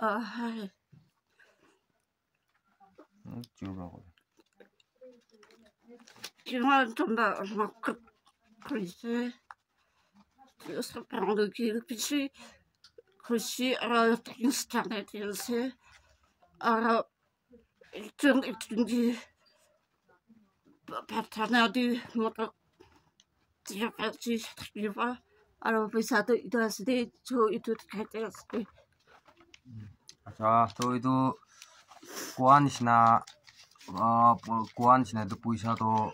Hai. Gimana coba makan kerja? Terus sekarang lagi kerja ada internet sih. Ada itu di partner di motor tiap hari terlibat. Ada bisa itu asli itu terkait asli. 자, 또 이도 고안이시나 고안이시나도 보이셔도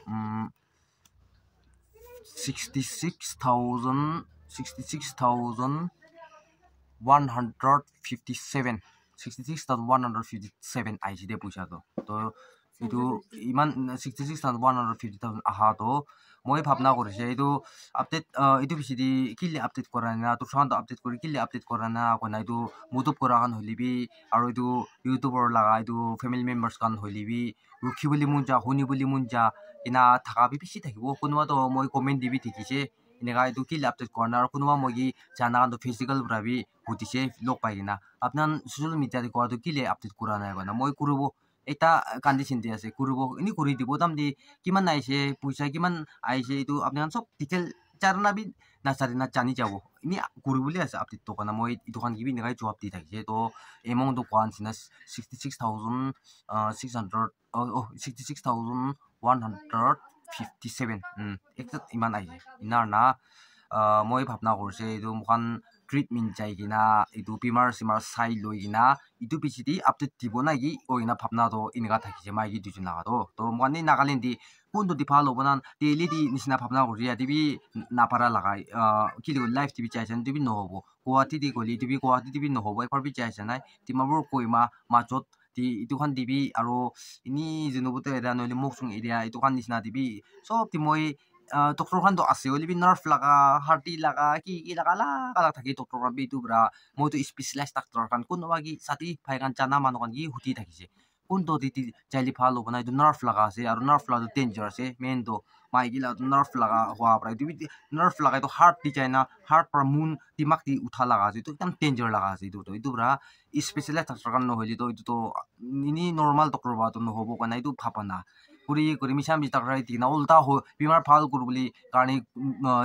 66,157 아이시대 보셔도 또 이도 이만 66,150,000 아하도 মই ভাবনা কৰিছে এইটো update এইটো বিচিদি কিলে update কৰা না তো সান্ত update কৰি কিলে আপডেট কৰা না কোনা এইটো মুটুব কৰা কান হলিবি আৰু এইটো ইউটিউবৰ লাগা এইটো ফ্যামিলি মেম্বাৰ্স কান হলিবি ৰখি বুলি মুন যা হনি বুলি মুন যা ইনা থাকা বিচি থাকিব কোনোবা তো মই কমেন্ট দিবি ঠিকিছে ইনেকা এইটো কিলে আপডেট কৰা না আৰু কোনোবা মই জানা কান তো ফিজিক্যাল ব্ৰাবি হতিছে লগ পাই না আপনান সোশ্যাল মিডিয়াতে কোৱাটো কিলে আপডেট কৰা নাই কোনা মই কৰিব এটা কন্ডিশন দি আছে কৰিব ইনি কৰি দিব দাম দি কিমান আইছে পইচা কিমান আইছে এইটো আপনান সব ডিটেইল চারনাবি না চারিনা জানি যাব ইনি কৰি বুলি আছে আপডেট তো কোনা মই এই দোকান গিবি নেগাই জবাব দি থাকিছে তো এমং তো কোৱান সিনা 66,157 একটা ইমান আইছে ইনাৰ না মই ভাবনা কৰিছে এইটো মুখান ট্রিটমেন্ট চাই কিনা এইটো বিমার সিমার চাই লৈ কিনা ইটো পিছিদি আপডেট দিব নাকি ওইনা ভাবনা তো ইনকা থাকিছে মাইকি দুজন লাগাতো তো মানে নাগালেণ্ড দি কোনটো দি ভাল হ'ব না ডেইলি দি নিচিনা ভাবনা কৰি দিবি নাপাৰা লাগাই কি দিব লাইভ টিভি চাইছে টিভি নহ'ব গুৱাহাটী দি গলি টিভি গুৱাহাটী টিভি নহ'ব একবাৰ বি চাইছে নাই ডিমাপুৰ কইমা মাজত দি ইটোখান দিবি আৰু ইনি যেনেবোতে এৰিয়া নহ'লে মৌচুং এৰিয়া ইটোখান নিচিনা দিবি চব দি মই ডক্টৰ খান তো আছে ওলিবি নাৰ্ভ লাগা হাৰ্টি লাগা কি লাগা লাগা থাকি ডক্টৰ খান বিটো ব্ৰা মইতো স্পেচিয়েলাইজ ডাক্তৰ খান কোনোবা কি ছাতি ভাইখান জানা মানুহ খান কি সুধি থাকিছে কোনটো দি যাইলি ভাল হ'ব না এইটো নাৰ্ভ লাগা আছে আৰু নাৰ্ভ লাগাটো ডেঞ্জাৰ আছে মেইনটো মাইগিলা নাৰ্ভ লাগা হোৱা পৰা এইটো নাৰ্ভ লাগা এইটো হাৰ্ট দি যায় না হাৰ্ট পৰা মুন দিমাগ দি উঠা লাগা আছে এইটো একদম ডেঞ্জাৰ লাগা আছে এইটো ব্ৰা স্পেচিয়েলাইজ ডাক্তৰ খান নহ'লে এইটোতো ইনি নৰ্মেল ডক্টৰ বাটো নহ'ব কাৰণে এইটো ভাবা না কৰি মিছা মিছা ডাক্তৰ দিনা উল্টা হৈ বেমাৰ ভাল কৰো বুলি কাৰণে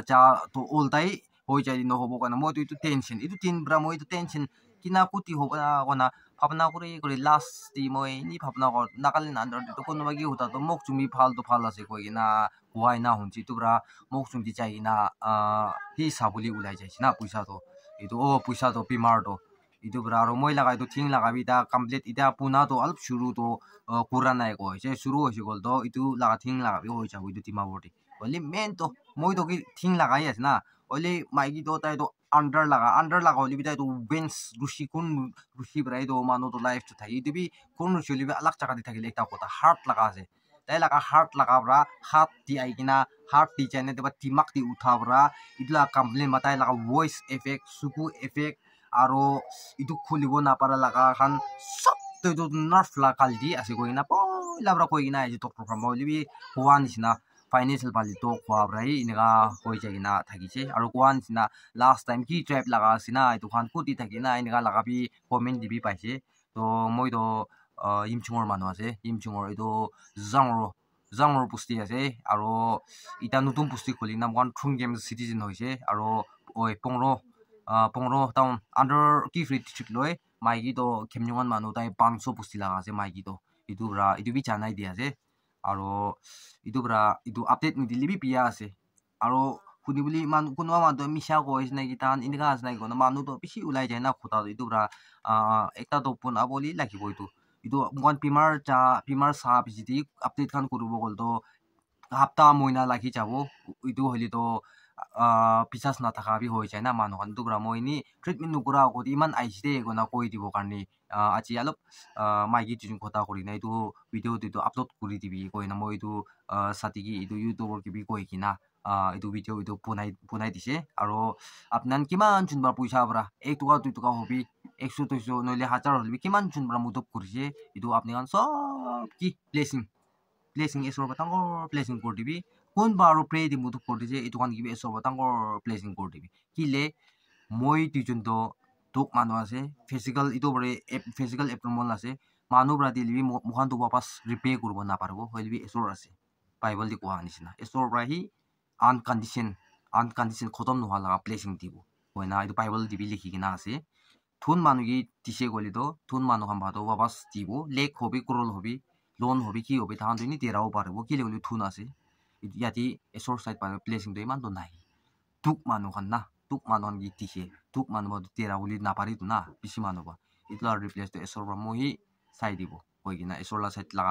চা তো উল্টাই হৈ যায় নহ'ব কাৰণে মইতো এইটো টেনশ্যন এইটো ব্ৰা মই এইটো টেনশ্যন কিনা কুটি হ'ব না ভাবনা কৰি লাষ্ট দি মই নি ভাবনা কৰ নাগালেণ্ড আণ্ডাৰটো কোনোবা কি হতাতো মোক তুমি ভালতো ভাল আছে কৈ কিনা হোৱাই না শুনছি এইটো ব্ৰা মোক চুমি যাই কিনা সি চাবলি ওলাই যাইছে না পইচাটো এইটো পইচাটো বেমাৰটো itu beraro moi laga itu ting laga bita complete ita puna to alp shuru to kura nai ko je shuru hoise gol to itu laga ting laga bi hoisa itu tima boti oli main to moi to ki ting laga yes na oli maigi to tai to under laga oli bita to wins rushi brai to mano to life to thai itu bi kun rushi oli bi alak jaga di thakile ekta kota heart laga ase tai laga heart laga bra hat di ai kina heart di chane te ba timak di utha bra idla complain matai laga voice effect suku effect আৰু ইটো খুলিব নাপাৰা লাগা খান সব তো এইটো nerve লাগাল দি আছে কৈ না পইলা পৰা কৈ কিনা আজি ডক্টৰ খান বলিবি কোৱা নিচিনা ফাইনেন্সিয়েল পালি তো খোৱা পৰাই এনেকা হৈ যায় কিনা থাকিছে আৰু কোৱা নিচিনা লাষ্ট টাইম কি ট্ৰেপ লগা আছে না এইটো খান কুটি থাকি না এনেকা লগাবি কমেণ্ট দিবি পাইছে তো মইতো ইমচুঙৰ মানুহ আছে ইমচুঙৰ এইটো জাঙৰ পুষ্টি আছে আৰু ইটা নতুন পুষ্টি খুলি নাম কাৰণ থ্ৰুং গেম চিটিজেন হৈছে আৰু পংৰো টাউন আণ্ডাৰ কি ফ্ৰী ডিষ্ট্ৰিক্ট লৈ মাইকি তো খেমজুঙান মানুহ তাই 500 পুষ্টি লগা আছে মাইকি তো এইটো ব্ৰা এইটো বি জানাই দিয়া আছে আৰু এইটো ব্ৰা এইটো আপডেট নিদিলে বি বিয়া আছে আৰু শুনি বুলি কোনোবা মানুহ মিছা কৈছে নেকি তান এনেকা আছে নাই কোনো মানুহ তো বেছি ওলাই যায় না খোটা এইটো ব্ৰা একটা তো পোনা বলি লাগিব এইটো মই পিমাৰ চাহ যদি আপডেট খান কৰিব গ'ল তো হাপ্তা মহিনা লাগি যাব এইটো হ'লে তো পিছাছ নাথাকা বি হৈ যায় না মানুহ খান তো ব্ৰা মই নি ট্ৰিটমেণ্ট নকৰা আগত ইমান আহিছে দে গনা কৈ দিব কাৰণে আজি অলপ মাইকি যোন কথা কৰি না এইটো ভিডিঅ'টো আপলোড কৰি দিবি কৈ না মই এইটো চাতিকি এইটো ইউটিউবৰ কিবি কৈ কিনা এইটো ভিডিঅ' এইটো বনাই দিছে আৰু আপোনাৰ কিমান যোনবাৰ পইচা পৰা 1 টকা 2 টকা হবি 100 200 নহলে 1000 হবি কিমান যোনবাৰ মুটুব কৰিছে এইটো আপুনি সব কি প্লেচিং এছৰ বাটাঙৰ প্লেচিং কৰি দিবি কোনবা আৰু প্ৰে দি মুটুব কৰি দিছে এইটো কান কিবি এছৰ বাটাঙৰ প্লেচিং কৰি দিবি কিলে মই দুজনটো tuk manu ase physical itu bore physical abnormal ase manu bra dilibi mohan tu wapas repair kurbo na parbo hoilibi esor ase bible di kwa nisina esor bra hi uncondition khotom no hala blessing dibo hoina itu bible dibi likhi kina ase thun manu gi tise goli do thun manu ham bado wapas dibo lek hobi kurol hobi loan hobi ki hobi than dini terao parbo ki legoli thun ase yati esor side pa blessing do iman do nai tuk manu khan na tuk manu gi tise tuk manu bo tera uli na pari tu na bisi manu ba itla replace to esor bra mohi side dibo hoigina esor la side la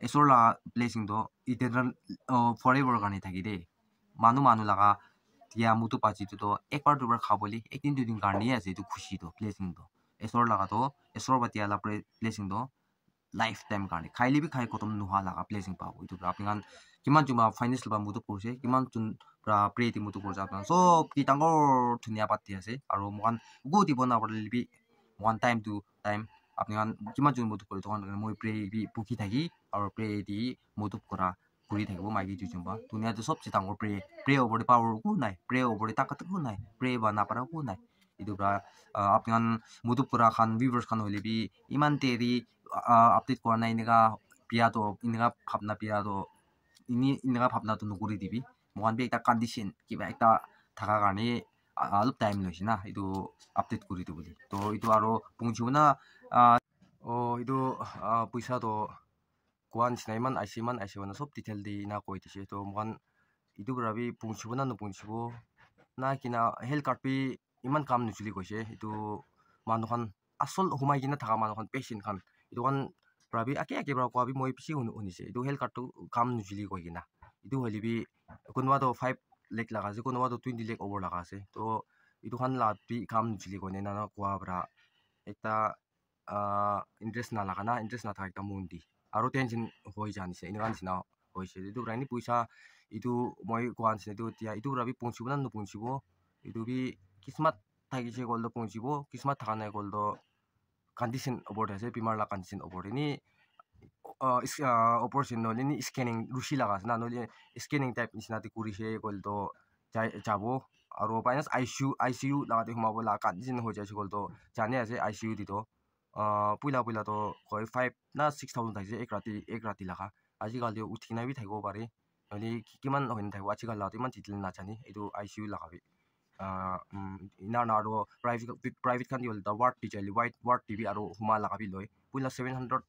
esor la blessing do eternal forever gani thaki de manu laga tia mutu pachi tu to ekbar dubar khaboli ekdin dudin garni ase tu khushi do blessing do esor laga to esor ba tia la blessing do lifetime garni khaili bi khai kotom nuha laga blessing pa itu apni kan kiman juma financial ba mutu kurse kiman chun pra pray ti mutu kurja apna so ki tangor thunia patti ase aro mokan go di bona libi one time to time apni kan kiman jun mutu kore tokan moi pray bi puki thaki aro pray di mutu kora kuri থাকিব মাইকি জুজুম্বা দুনিয়াতে সবচেয়ে ডাঙৰ pray ওপৰতে power কো নাই pray ওপৰতে তাকত কো নাই pray বা নাপাৰা কো নাই ইটো পৰা আপোনান মুতুব কৰা খান ভিউৱাৰ্ছ খান হলে বি ইমান তেৰি আপডেট কৰা নাই এনেকা পিয়াটো এনেকা ভাবনা পিয়াটো এনেকা ভাবনাটো নকৰি দিবি মহান বি একটা কণ্ডিশ্যন কিবা একটা থাকা কাৰণে অলপ টাইম লৈছে না এইটো আপডেট কৰি দিব বুলি তো এইটো আৰু পৌঁছিব না এইটো পইচাটো kuan sinaiman aisiman sob detail di na koi tise to mokan itu brabi pungsibo na no pungsibo na kina health card pi iman kam nujuli koise itu manu khan asol humai gina thaka manu khan patient khan itu kan brabi ake bra ko abi moi pisi unise itu health card to kam nujuli koi gina itu holibi kunwa to 5 lakh laga ase kunwa to 20 lakh over laga ase to itu khan la pi kam nujuli koi na na kwa bra ekta interest na laga na interest na thaka ekta mundi aro tension hoi janise inigan sina hoise itu brani puisa itu moi kuan sine itu tia itu rabi pungsibo na no pungsibo itu bi kismat thagise goldo pungsibo kismat thakana goldo condition obor ase bimar la condition obor ni operation no ni scanning rushi laga na no scanning type nisna ti kurise goldo jabo aro finance ICU laga te humabo la condition ho jase goldo jane ase ICU di to puila to koi 5 na 6000 thaise ek rati laga ajigal yo uthina bi thaigo bare noli kiman hoin thaigo ajigal la iman titil na chani edu ICU laga bi ina na ro private kan yol da ward teacher white ward tv aro huma laga bi loi puila 700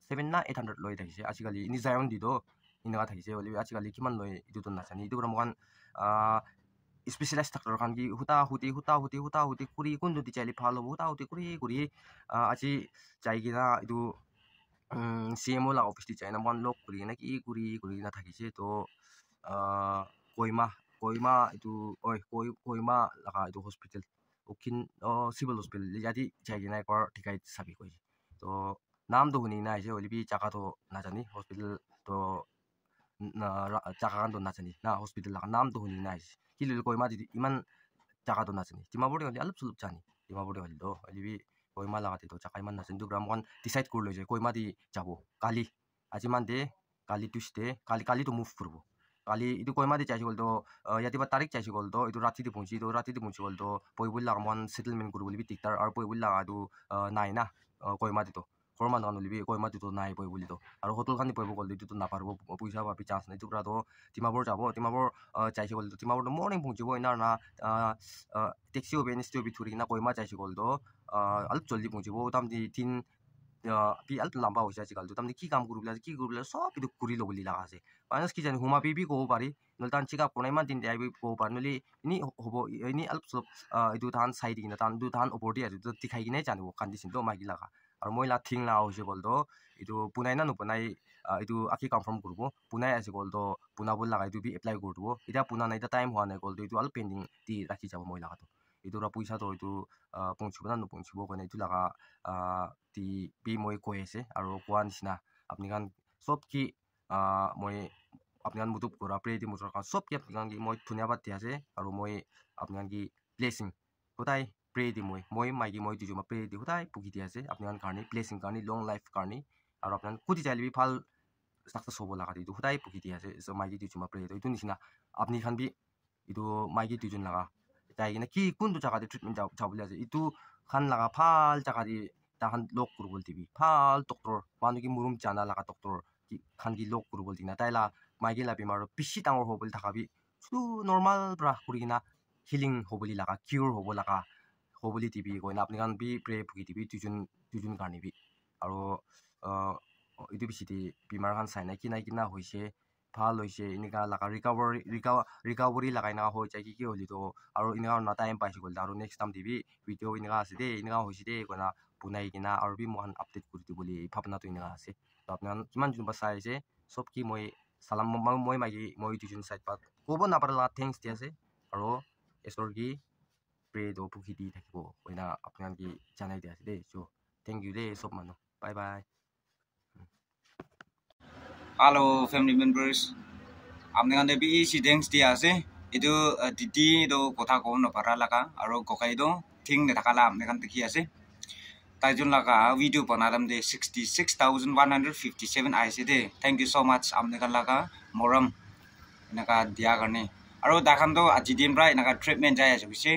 7 na 800 loi thaise ajigali ini zion di do inaga thaise oli ajigali kiman loi edu to na chani edu ramogan specialized doctor kan gi huta huti kuri kundu di chali phalo huta huti kuri aji chaigina idu CMO la office di chaina mon lok kuri na ki kuri na thakise to koima itu koima laga itu hospital ukin civil hospital jadi chaigina ekor thikai sabi koi to naam do huni na je olibi chaka to na jani hospital to chaka kan to na jani na hospital la naam do huni na kilil koima di iman chaka to na jani timabori oli alup sulup jani timabori oli do olibi koima laga ti to chaka iman na jani du gram kon decide kor loi je koima di jabo kali ajiman de kali tuesday kali to move kurbo kali itu koima di chaisi goldo yati ba tarik chaisi goldo itu rati di punchi goldo poibul laga mon settlement kurbo libi tiktar ar poibul laga du nai na koima di to korma na libi koima di to nai poibul to ar hotel kan di poibul goldo itu to na parbo puisa ba pi chance na itu brado timabor jabo timabor chaisi goldo timabor morning punchi bo ina na taxi obe ni sto bi thuri na koima chaisi goldo alup joldi punchi bo tam di tin pi alup lamba hoise ajigal to tam di ki kam kurubla sob itu kuri lobuli laga ase finance ki jani huma bi ko pari noltan chika ponai man tin dai bi ko parnoli ini hobo ini alup sob itu tan side na tan du tan opor dia itu tikhai gine jani condition to magi laga ar moila thing la hoise goldo itu punai na no punai itu aki confirm kurbo punai ase goldo punabul laga itu bi apply kurbo ita puna na ita time hua na goldo itu alup pending ti rakhi jabo moila to itu ra puisa to itu pungchibo na no pungchibo ko na itu laga ti bi moi ko ase aro kwan sina apni kan sob ki moi apni kan mutub kora pray di mutur kan sob ki apni kan gi moi dhunyabat di ase aro moi apni kan gi blessing hodai pray di moi mai gi moi tujuma pray di hodai pugi di ase apni kan karni blessing karni long life karni aro apni kan kuti jali bi phal success hobo laga di hodai pugi di ase so mai gi tujuma pray to itu nisina apni kan bi itu mai gi tujun laga taigina ki kundu jaga de treatment jabuli ase itu khan laga phal jaga di tahan lok kurubol tibi phal doctor manu ki murum chana laga doctor ki khan ki lok kurubol dina taila maigi la bimar bishi tangor hobol thakabi chu normal bra kurigina healing hoboli laga cure hobol laga hoboli tibi koina apni kan bi pray phugi tibi tujun karni bi aro idu bisiti bimar khan saina kina hoise ভাল হৈছে ইনিকা লাগা recovery লাগাই না হৈ যায় কি হলি তো আৰু ইনিকা না টাইম পাইছি গল আৰু নেক্সট টাইম দিবি ভিডিও ইনিকা আছে দে ইনিকা হৈছে দে কোনা বুনাই কিনা আৰু বি মহান আপডেট কৰি দিব বুলি ভাবনা তো ইনিকা আছে তো আপোনান কিমান জুন বা চাই আছে সব কি মই সালাম মই মাগি মই দুজন সাইড পাত ক'ব নাপাৰলা থ্যাঙ্কস দি আছে আৰু এছৰ কি প্ৰে do পুখি দি থাকিব কইনা আপোনান কি জানাই দি আছে দে সো থ্যাঙ্ক ইউ দে সব মানুহ bye bye Hello family members. Amne kan debi si thanks dia ase. Itu didi do kotha ko no para laka aro kokai do thing ne takala amne kan dekhi ase. Tajun laka video banaram de 66,157 aise de. Thank you so much amne kan laka moram naka dia karne. Aro dakhan do ajidim bra naka treatment jaya ase bise.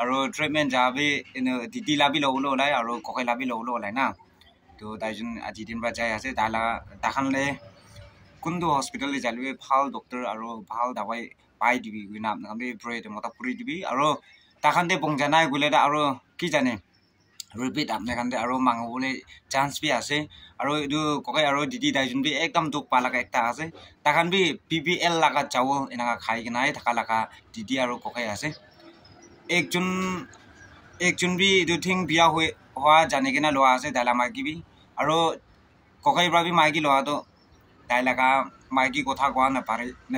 Aro treatment jabe didi labi lo lai aro kokai labi lo lai na. To tajun ajidim bra jaya ase dala dakhan le kundu hospital le jalwe phal doctor aro phal dawai pai dibi guina nambe pray de mota puri dibi aro takhan de bongjanai gule da aro ki jane repeat apne kan de aro mangole chance bi ase aro edu kokai aro didi daijun bi ekdam duk pala ka ekta ase takhan bi PBL laga chawo enaka khai ginai thakala ka didi aro kokai ase ekjun bi edu thing biya hoa jane gina lo ase dala magi bi aro kokai bra bi magi lo do Dailaka maigi kotha kwa na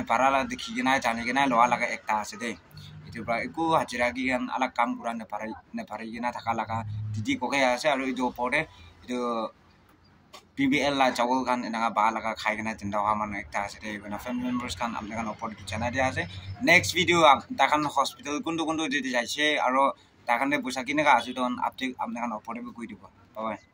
parala dekhi gina jane gina loa laga ekta ase de itu bra iku hajira gi kan ala kam kura na pare gina thakala ka didi ko kaya ase aro idu pore itu PBL la chawol kan enanga ba laga khai gina tinda ha man ekta ase de na family members kan amne kan opor ki chana dia ase next video takan hospital kundu de jaise aro takan de busa kine ga ase don update amne kan opor be koi dibo bye bye